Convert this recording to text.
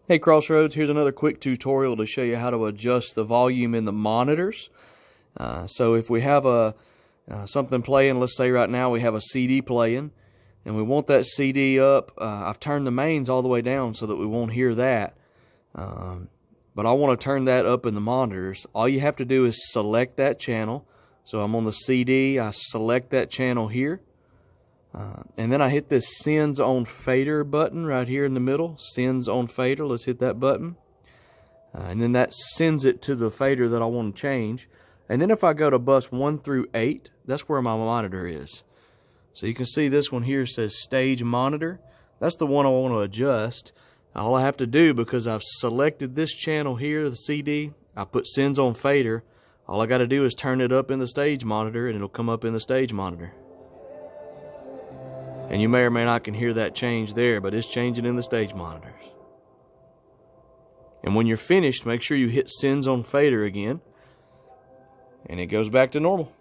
Hey Crossroads, here's another quick tutorial to show you how to adjust the volume in the monitors. So if we have something playing, let's say right now we have a CD playing, and we want that CD up. I've turned the mains all the way down so that we won't hear that. But I want to turn that up in the monitors. All you have to do is select that channel. So I'm on the CD, I select that channel here. And then I hit this Sends on Fader button right here in the middle. Sends on Fader. Let's hit that button. And then that sends it to the fader that I want to change. And then if I go to bus 1 through 8, that's where my monitor is. So you can see this one here says Stage Monitor. That's the one I want to adjust. All I have to do, because I've selected this channel here, the CD, I put Sends on Fader. All I got to do is turn it up in the Stage Monitor, and it'll come up in the Stage Monitor. And you may or may not can hear that change there, but it's changing in the Stage Monitors. And when you're finished, make sure you hit Sends on Fader again, and it goes back to normal.